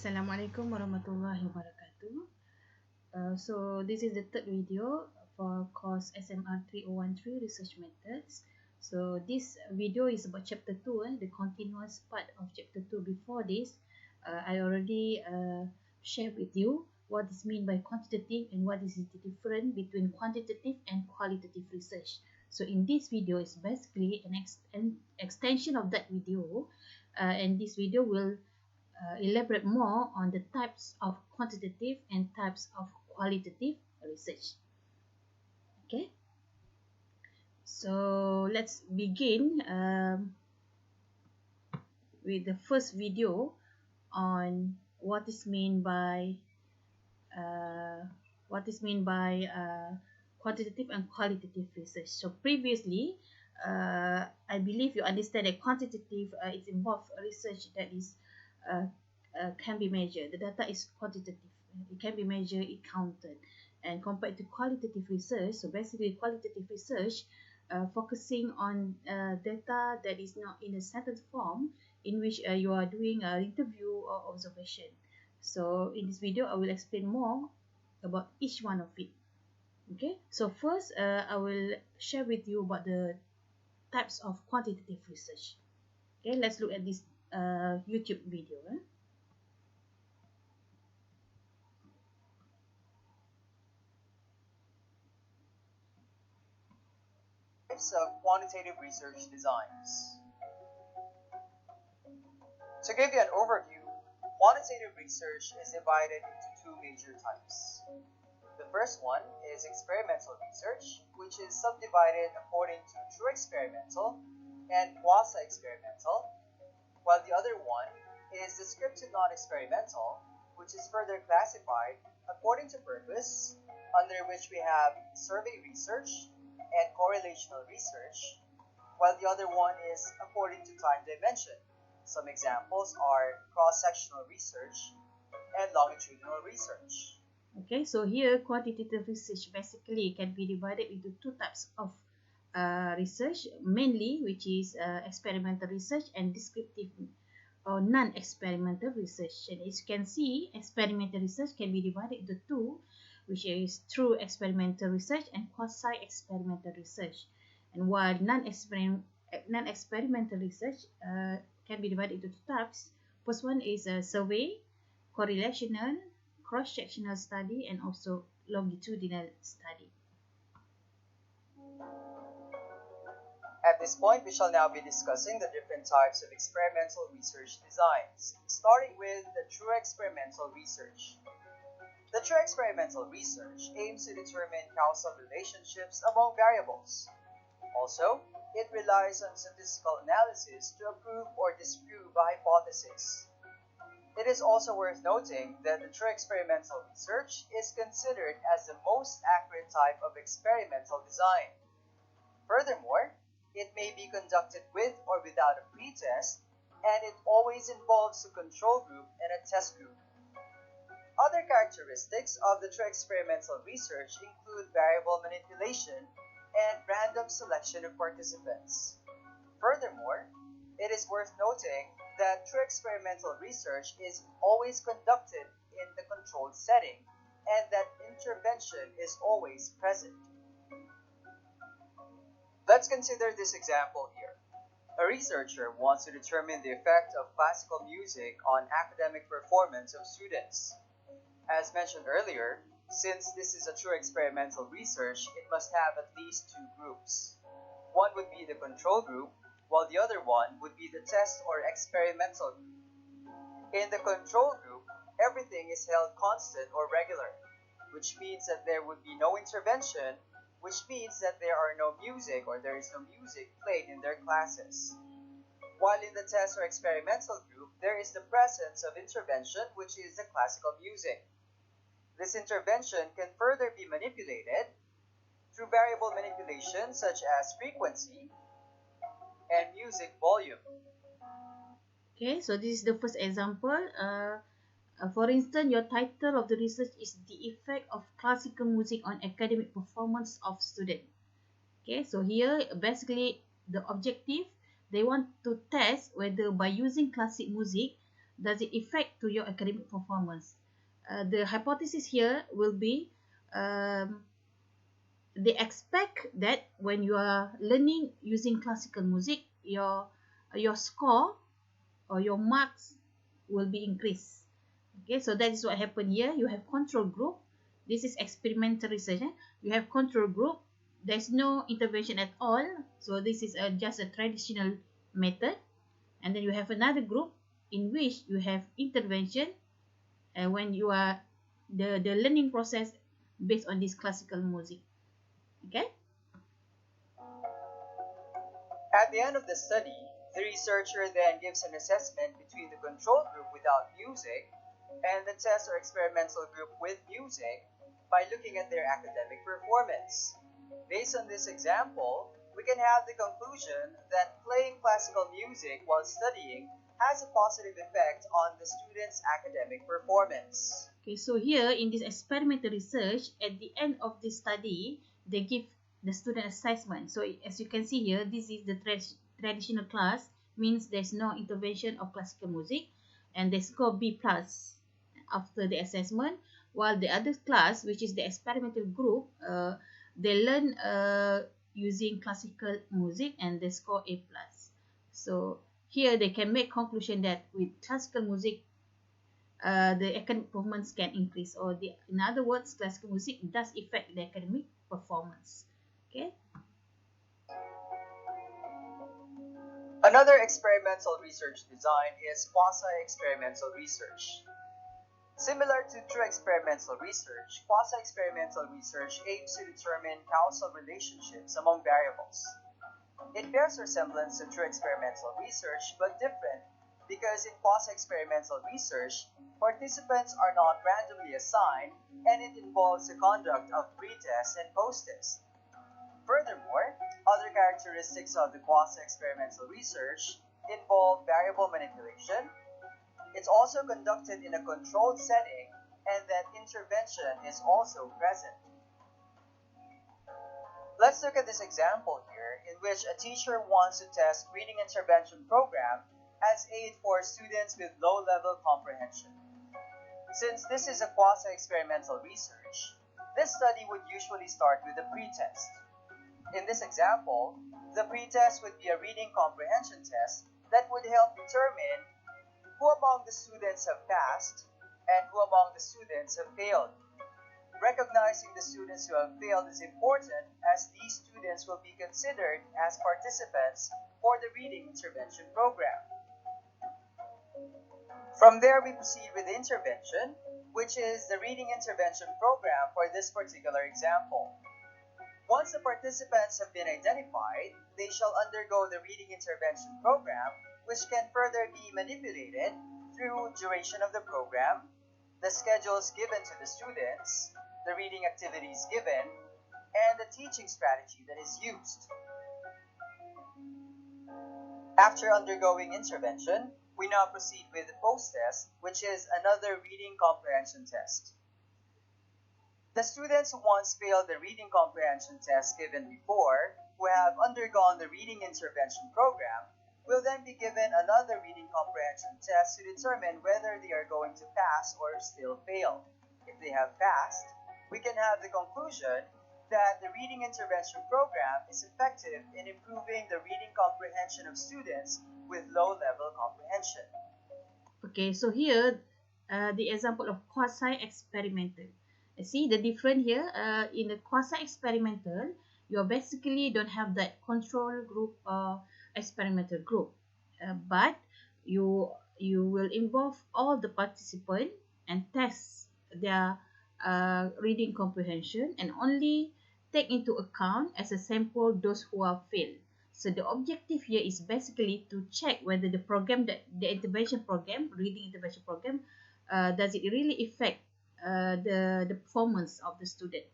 Assalamualaikum warahmatullahi wabarakatuh. So this is the third video for course SMR3013 Research Methods. So this video is about chapter 2, the continuous part of chapter 2. Before this, I already shared with you what is meant by quantitative and what is the difference between quantitative and qualitative research. So in this video is basically an extension of that video, and this video will elaborate more on the types of quantitative and types of qualitative research. Okay, so let's begin with the first video on what is meant by quantitative and qualitative research. So previously, I believe you understand that quantitative it involves research that is can be measured. The data is quantitative. It can be measured, it counted. And compared to qualitative research, so basically qualitative research focusing on data that is not in a sentence form, in which you are doing an interview or observation. So in this video, I will explain more about each one of it. Okay, so first I will share with you about the types of quantitative research. Okay, let's look at this YouTube video. Types of quantitative research designs. To give you an overview, quantitative research is divided into two major types. The first one is experimental research, which is subdivided according to true experimental and quasi-experimental, while the other one is descriptive non-experimental, which is further classified according to purpose, under which we have survey research and correlational research, while the other one is according to time dimension. Some examples are cross-sectional research and longitudinal research. Okay, so here quantitative research basically can be divided into two types of research, mainly, which is experimental research and descriptive or non-experimental research. And as you can see, experimental research can be divided into two, which is true experimental research and quasi-experimental research. And while non-experimental research can be divided into two types. First one is a survey, correlational, cross-sectional study, and also longitudinal study. At this point, we shall now be discussing the different types of experimental research designs, starting with the true experimental research. The true experimental research aims to determine causal relationships among variables. Also, it relies on statistical analysis to approve or disprove a hypothesis. It is also worth noting that the true experimental research is considered as the most accurate type of experimental design. Furthermore, it may be conducted with or without a pretest, and it always involves a control group and a test group. Other characteristics of the true experimental research include variable manipulation and random selection of participants. Furthermore, it is worth noting that true experimental research is always conducted in the controlled setting and that intervention is always present. Let's consider this example here. A researcher wants to determine the effect of classical music on academic performance of students. As mentioned earlier, since this is a true experimental research, it must have at least two groups. One would be the control group, while the other one would be the test or experimental group. In the control group, everything is held constant or regular, which means that there would be no intervention, which means that there are no music or there is no music played in their classes. While in the test or experimental group, there is the presence of intervention, which is the classical music. This intervention can further be manipulated through variable manipulation such as frequency and music volume. Okay, so this is the first example. For instance, your title of the research is the effect of classical music on academic performance of students. Okay, so here basically the objective, they want to test whether by using classic music does it affect to your academic performance? The hypothesis here will be um, they expect that when you are learning using classical music, your score or your marks will be increased. Okay, so that is what happened here. You have control group. This is experimental research. You have control group. There's no intervention at all. So this is just a traditional method. And then you have another group in which you have intervention when you are the learning process based on this classical music. Okay. At the end of the study, the researcher then gives an assessment between the control group without music and the test or experimental group with music by looking at their academic performance. Based on this example, we can have the conclusion that playing classical music while studying has a positive effect on the student's academic performance. Okay, so here in this experimental research, at the end of this study, they give the student assessment. So as you can see here, this is the traditional class, means there's no intervention of classical music, and they score B plus after the assessment, while the other class, which is the experimental group, they learn using classical music and they score A plus. So here they can make conclusion that with classical music, the academic performance can increase, or in other words, classical music does affect the academic performance. Okay. Another experimental research design is quasi-experimental research. Similar to true experimental research, quasi-experimental research aims to determine causal relationships among variables. It bears resemblance to true experimental research, but different because in quasi-experimental research, participants are not randomly assigned and it involves the conduct of pre-test and post-test. Furthermore, other characteristics of the quasi-experimental research involve variable manipulation. It's also conducted in a controlled setting, and that intervention is also present. Let's look at this example here in which a teacher wants to test reading intervention program as aid for students with low-level comprehension. Since this is a quasi-experimental research, this study would usually start with a pre-test. In this example, the pre-test would be a reading comprehension test that would help determine who among the students have passed and who among the students have failed. Recognizing the students who have failed is important as these students will be considered as participants for the reading intervention program. From there, we proceed with the intervention, which is the reading intervention program for this particular example. Once the participants have been identified, they shall undergo the reading intervention program, which can further be manipulated through duration of the program, the schedules given to the students, the reading activities given, and the teaching strategy that is used. After undergoing intervention, we now proceed with the post-test, which is another reading comprehension test. The students who once failed the reading comprehension test given before, who have undergone the reading intervention program, will then be given another reading comprehension test to determine whether they are going to pass or still fail. If they have passed, we can have the conclusion that the reading intervention program is effective in improving the reading comprehension of students with low-level comprehension. Okay, so here the example of quasi-experimental. See the difference here. In the quasi-experimental, you basically don't have that control group or experimental group, but you will involve all the participants and test their reading comprehension, and only take into account as a sample those who have failed. So the objective here is basically to check whether the program, the intervention program, reading intervention program, does it really affect the performance of the student.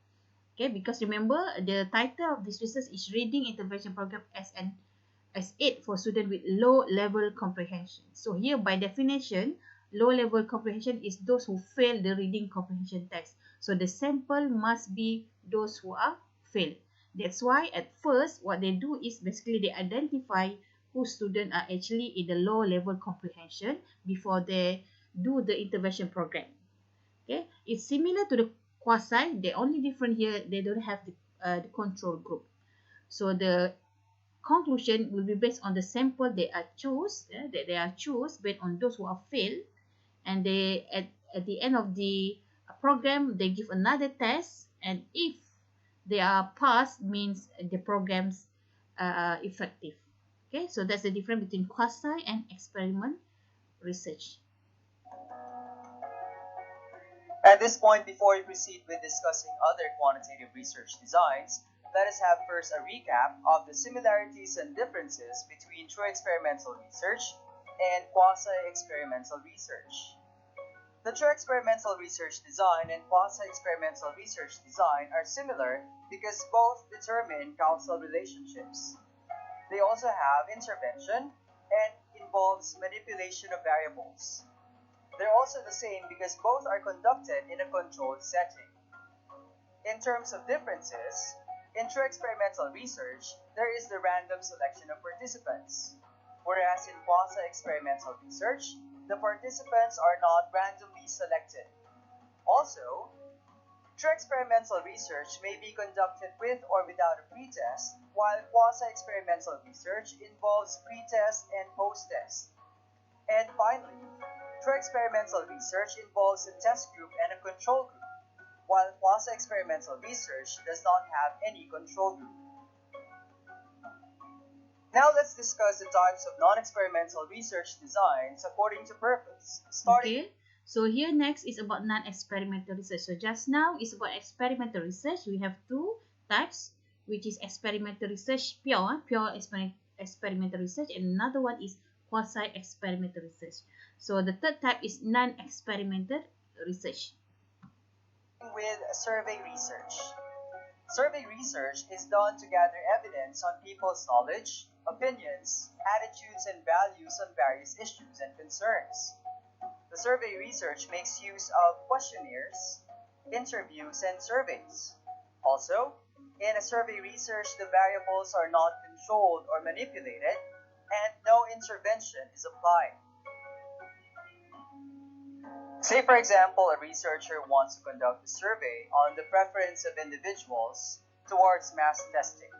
Okay, because remember the title of this research is reading intervention program as aid for students with low level comprehension. So here by definition, low level comprehension is those who fail the reading comprehension test. So the sample must be those who are failed. That's why at first what they do is basically they identify whose students are actually in the low level comprehension before they do the intervention program. Okay, it's similar to the QUASI. The only difference here, they don't have the control group. So the conclusion will be based on the sample they are choose based on those who are failed, and they at the end of the program they give another test, and if they are passed means the program's effective. Okay, so that's the difference between quasi and experiment research. At this point, before we proceed with discussing other quantitative research designs, let us have first a recap of the similarities and differences between true experimental research and quasi-experimental research. The true experimental research design and quasi-experimental research design are similar because both determine causal relationships. They also have intervention and involves manipulation of variables. They're also the same because both are conducted in a controlled setting. In terms of differences, in true experimental research, there is the random selection of participants, whereas in quasi-experimental research, the participants are not randomly selected. Also, true experimental research may be conducted with or without a pretest, while quasi-experimental research involves pretest and post-test. And finally, true experimental research involves a test group and a control group, while quasi-experimental research does not have any control group. Now let's discuss the types of non-experimental research designs according to purpose. Okay, so here next is about non-experimental research. So just now is about experimental research. We have two types, which is experimental research, pure experimental research, and another one is quasi-experimental research. So the third type is non-experimental research. With survey research. Survey research is done to gather evidence on people's knowledge, opinions, attitudes, and values on various issues and concerns. The survey research makes use of questionnaires, interviews, and surveys. Also, in a survey research, the variables are not controlled or manipulated, and no intervention is applied. Say, for example, a researcher wants to conduct a survey on the preference of individuals towards mass testing.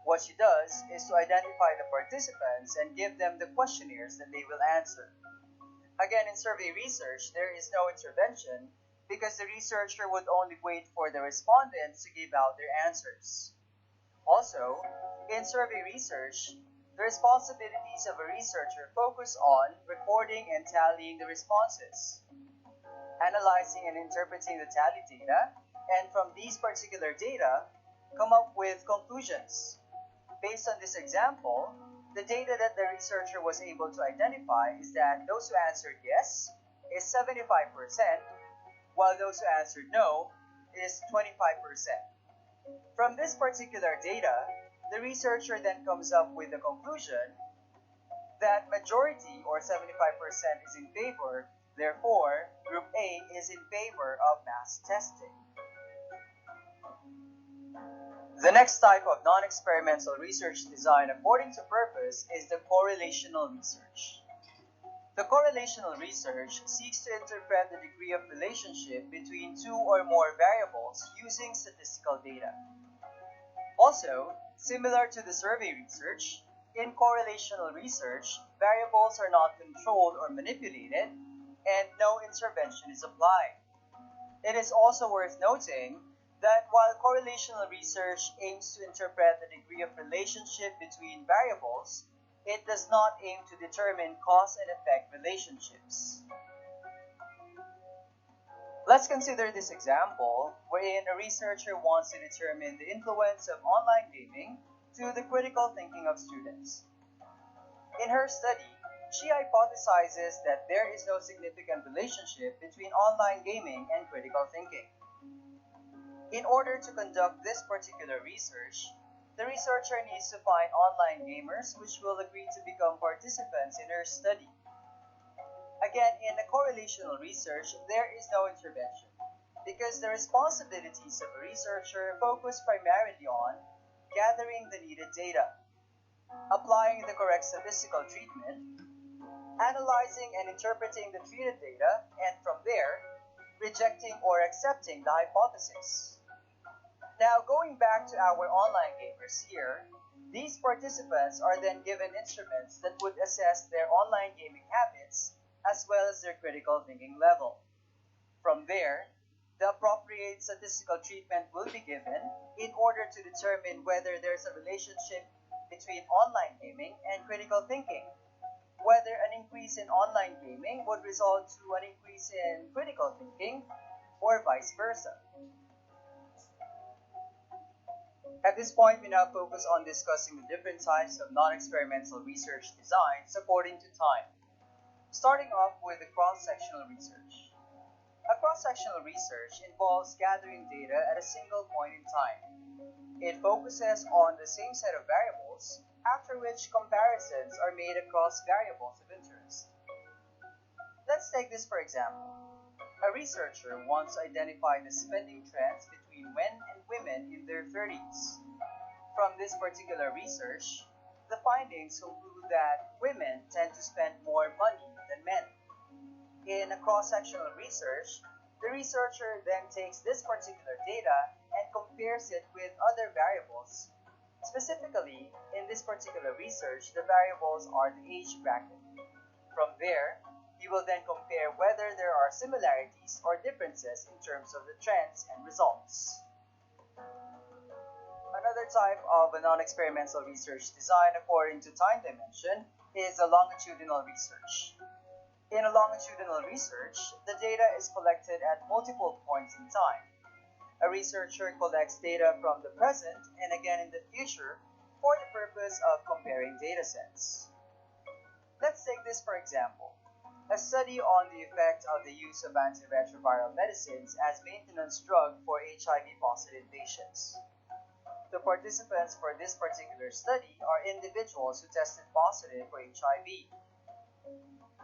What she does is to identify the participants and give them the questionnaires that they will answer. Again, in survey research, there is no intervention because the researcher would only wait for the respondents to give out their answers. Also, in survey research, the responsibilities of a researcher focus on recording and tallying the responses, analyzing and interpreting the tally data, and from these particular data, come up with conclusions. Based on this example, the data that the researcher was able to identify is that those who answered yes is 75%, while those who answered no is 25%. From this particular data, the researcher then comes up with the conclusion that majority or 75% is in favor, therefore, Group A is in favor of mass testing. The next type of non-experimental research design according to purpose is the correlational research. The correlational research seeks to interpret the degree of relationship between two or more variables using statistical data. Also, similar to the survey research, in correlational research, variables are not controlled or manipulated, and no intervention is applied. It is also worth noting that while correlational research aims to interpret the degree of relationship between variables, it does not aim to determine cause and effect relationships. Let's consider this example, wherein a researcher wants to determine the influence of online gaming to the critical thinking of students. In her study, she hypothesizes that there is no significant relationship between online gaming and critical thinking. In order to conduct this particular research, the researcher needs to find online gamers which will agree to become participants in her study. Again, in the correlational research, there is no intervention because the responsibilities of a researcher focus primarily on gathering the needed data. applying the correct statistical treatment, analyzing and interpreting the treated data, and from there, rejecting or accepting the hypothesis. Now, going back to our online gamers here, these participants are then given instruments that would assess their online gaming habits as well as their critical thinking level. From there, the appropriate statistical treatment will be given in order to determine whether there's a relationship between online gaming and critical thinking, whether an increase in online gaming would result to an increase in critical thinking, or vice versa. At this point, we now focus on discussing the different types of non-experimental research designs according to time. Starting off with the cross-sectional research. A cross-sectional research involves gathering data at a single point in time. It focuses on the same set of variables, after which comparisons are made across variables of interest. Let's take this for example. A researcher wants to identify the spending trends between men and women in their 30s. From this particular research, the findings conclude that women tend to spend more money than men. In a cross-sectional research, the researcher then takes this particular data and compares it with other variables. Specifically, in this particular research, the variables are the age bracket. From there, he will then compare whether there are similarities or differences in terms of the trends and results. Another type of a non-experimental research design according to time dimension is a longitudinal research. In a longitudinal research, the data is collected at multiple points in time. A researcher collects data from the present and again in the future for the purpose of comparing datasets. Let's take this for example. A study on the effect of the use of antiretroviral medicines as maintenance drug for HIV-positive patients. The participants for this particular study are individuals who tested positive for HIV.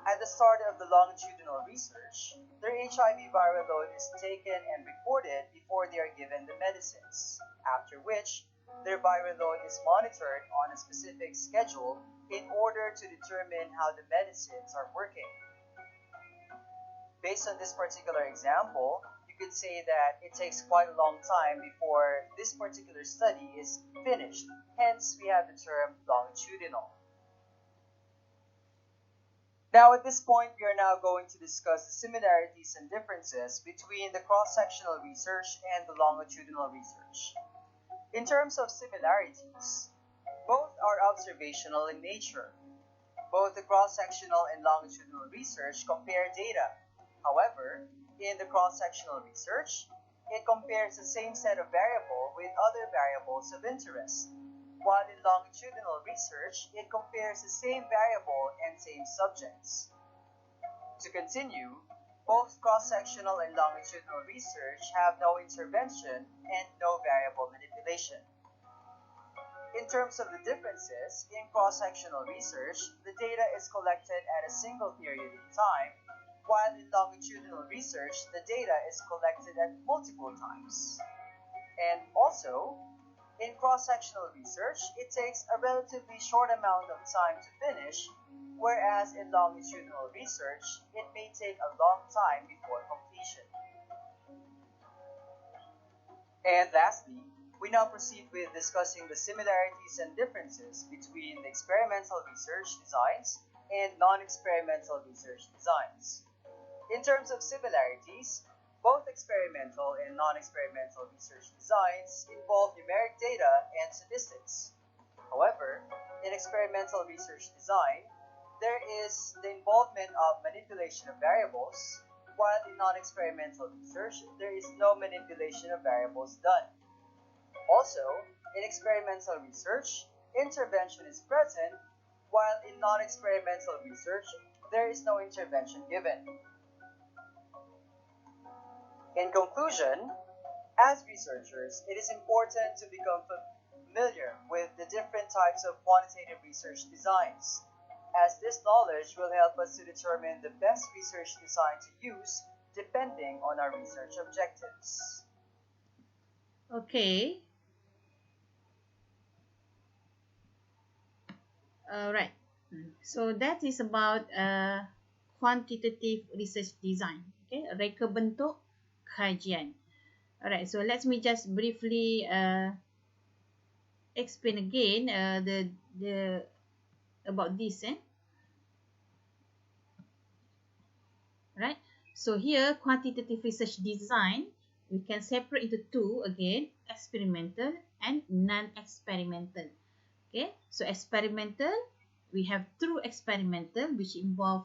At the start of the longitudinal research, their HIV viral load is taken and recorded before they are given the medicines, after which their viral load is monitored on a specific schedule in order to determine how the medicines are working. Based on this particular example, you could say that it takes quite a long time before this particular study is finished, hence we have the term longitudinal. Now at this point, we are now going to discuss the similarities and differences between the cross-sectional research and the longitudinal research. In terms of similarities, both are observational in nature. Both the cross-sectional and longitudinal research compare data. However, in the cross-sectional research, it compares the same set of variables with other variables of interest, while in longitudinal research, it compares the same variable and same subjects. To continue, both cross-sectional and longitudinal research have no intervention and no variable manipulation. In terms of the differences, in cross-sectional research, the data is collected at a single period in time, while in longitudinal research, the data is collected at multiple times. And also, in cross-sectional research, it takes a relatively short amount of time to finish, whereas in longitudinal research, it may take a long time before completion. And lastly, we now proceed with discussing the similarities and differences between the experimental research designs and non-experimental research designs. In terms of similarities, both experimental and non-experimental research designs involve numeric data and statistics. However, in experimental research design, there is the involvement of manipulation of variables, while in non-experimental research, there is no manipulation of variables done. Also, in experimental research, intervention is present, while in non-experimental research, there is no intervention given. In conclusion, as researchers, it is important to become familiar with the different types of quantitative research designs, as this knowledge will help us to determine the best research design to use depending on our research objectives. Okay. Right. So that is about quantitative research design. Okay, reka bentuk kajian. Alright, so let me just briefly explain again the about this. Right. So here, quantitative research design, we can separate into two again: experimental and non-experimental. Okay, so experimental, we have true experimental, which involve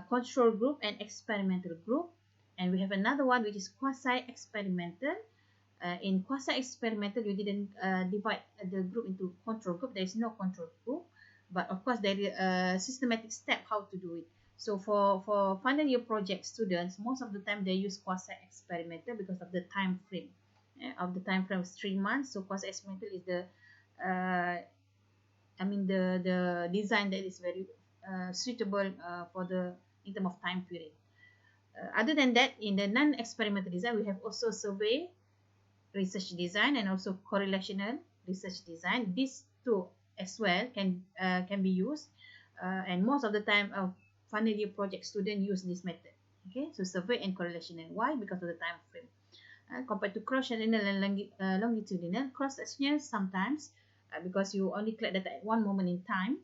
control group and experimental group, and we have another one which is quasi-experimental. In quasi-experimental, you didn't divide the group into control group. There is no control group, but of course there is a systematic step how to do it. So for final year project students, most of the time they use quasi-experimental because of the time frame. Of the time frame is 3 months. So quasi-experimental is the the design that is very suitable for the in terms of time period. Other than that, in the non-experimental design, we have also survey research design and also correlational research design. These two as well can be used, and most of the time, final year project student use this method. Okay, so survey and correlational. Why? Because of the time frame. Compared to cross-sectional and longitudinal, cross-sectional sometimes because you only collect data at one moment in time.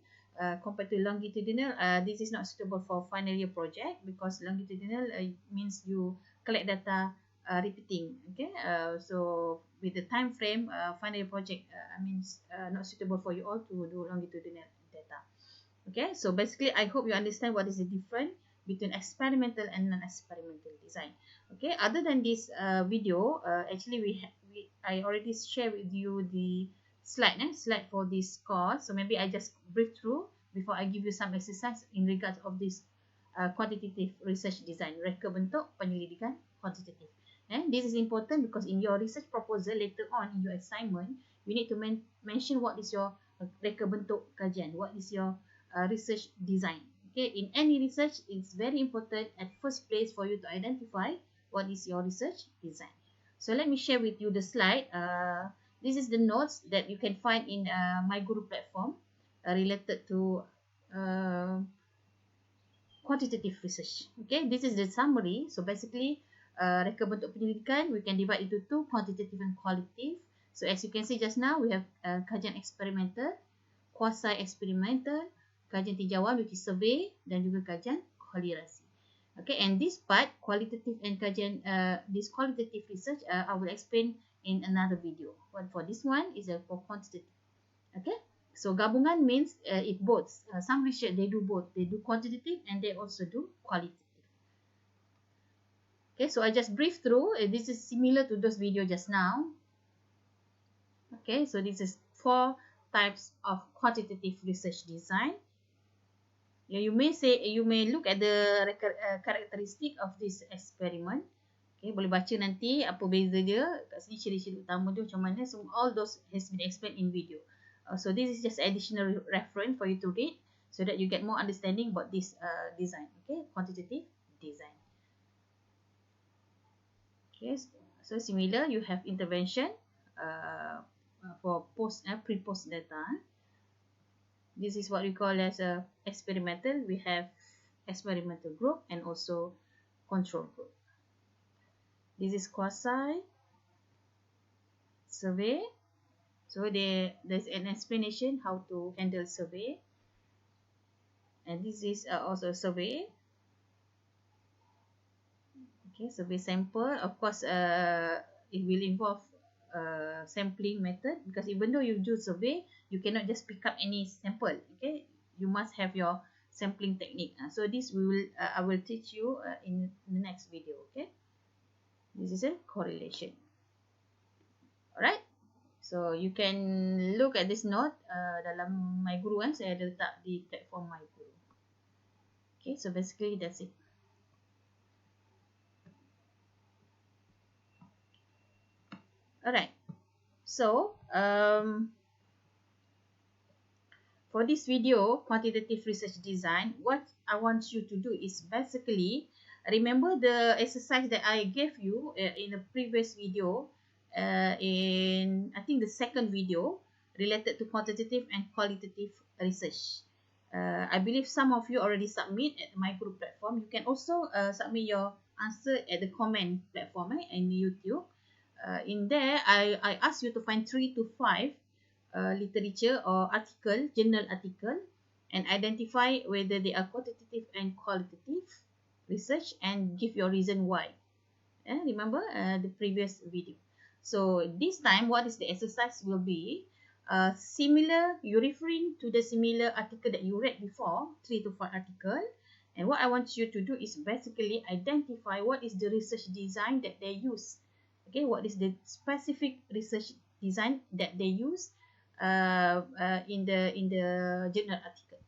Compared to longitudinal, this is not suitable for final year project because longitudinal means you collect data repeating. Okay, so with the time frame, final year project means not suitable for you all to do longitudinal data. Okay, so basically, I hope you understand what is the difference between experimental and non-experimental design. Okay, other than this video, actually I already shared with you the slide for this course. So maybe I just brief through before I give you some exercise in regards of this quantitative research design. Reka bentuk penyelidikan quantitative. And this is important because in your research proposal later on in your assignment, you need to mention what is your reka bentuk kajian, what is your research design. Okay, in any research, it's very important at first place for you to identify what is your research design. So let me share with you the slide. This is the notes that you can find in my Guru platform related to quantitative research. Okay, this is the summary. So basically, reka bentuk penyelidikan, we can divide into two, quantitative and qualitative. So as you can see just now, we have kajian eksperimental, quasi-eksperimental, kajian tinjauan which is survey, dan juga kajian korelasi. Okay, and this part, qualitative and kajian, this qualitative research, I will explain in another video. But for this one is for quantitative. Okay, so gabungan means it both. Some research they do both. They do quantitative and they also do qualitative. Okay, so I just brief through. This is similar to those video just now. Okay, so this is 4 types of quantitative research design. You may look at the characteristic of this experiment. Okay, boleh baca nanti apa beza dia, kat sini ciri-ciri utama dia macam mana. So all those has been explained in video. So this is just additional reference for you to read so that you get more understanding about this design. Okay, quantitative design. Okay, so similar, you have intervention for pre-post data. This is what we call as a experimental. We have experimental group and also control group. This is quasi survey. So there's an explanation how to handle survey. And this is also a survey. Okay, survey sample. Of course, it will involve sampling method because even though you do survey, you cannot just pick up any sample. Okay, you must have your sampling technique. So this I will teach you in the next video. Okay, this is a correlation. Alright, so you can look at this note dalam My Guru kan, saya ada letak di platform My Guru. Okay, so basically that's it. Alright, so for this video, quantitative research design, what I want you to do is basically remember the exercise that I gave you in the previous video, in I think the second video. related to quantitative and qualitative research. I believe some of you already submit at my group platform. You can also submit your answer at the comment platform in YouTube. In there, I ask you to find 3 to 5 literature or article, journal article, and identify whether they are quantitative and qualitative research and give your reason why. Remember the previous video. So this time, what is the exercise will be similar. You're referring to the similar article that you read before, 3 to 5 article. And what I want you to do is basically identify what is the research design that they use. Okay, what is the specific research design that they use in the journal article.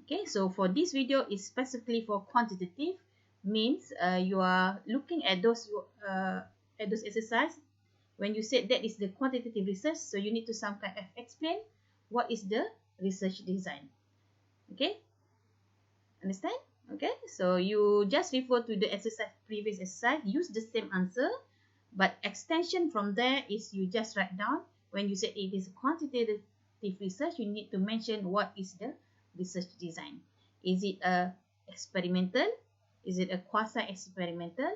Okay, so for this video is specifically for quantitative, means you are looking at those exercise. When you said that is the quantitative research, so you need to some kind of explain what is the research design. Okay, understand? Okay, so you just refer to the exercise, previous exercise, use the same answer, but extension from there is you just write down. When you say it is quantitative research, you need to mention what is the research design. Is it a experimental? Is it a quasi-experimental?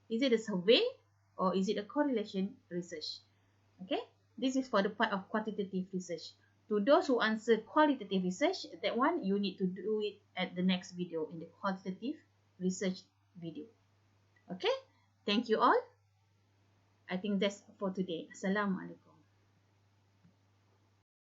Is it a survey? Or is it a correlation research? Okay, this is for the part of quantitative research. To those who answer qualitative research, that one you need to do it at the next video, in the quantitative research video. Okay, thank you all. I think that's for today. Assalamualaikum.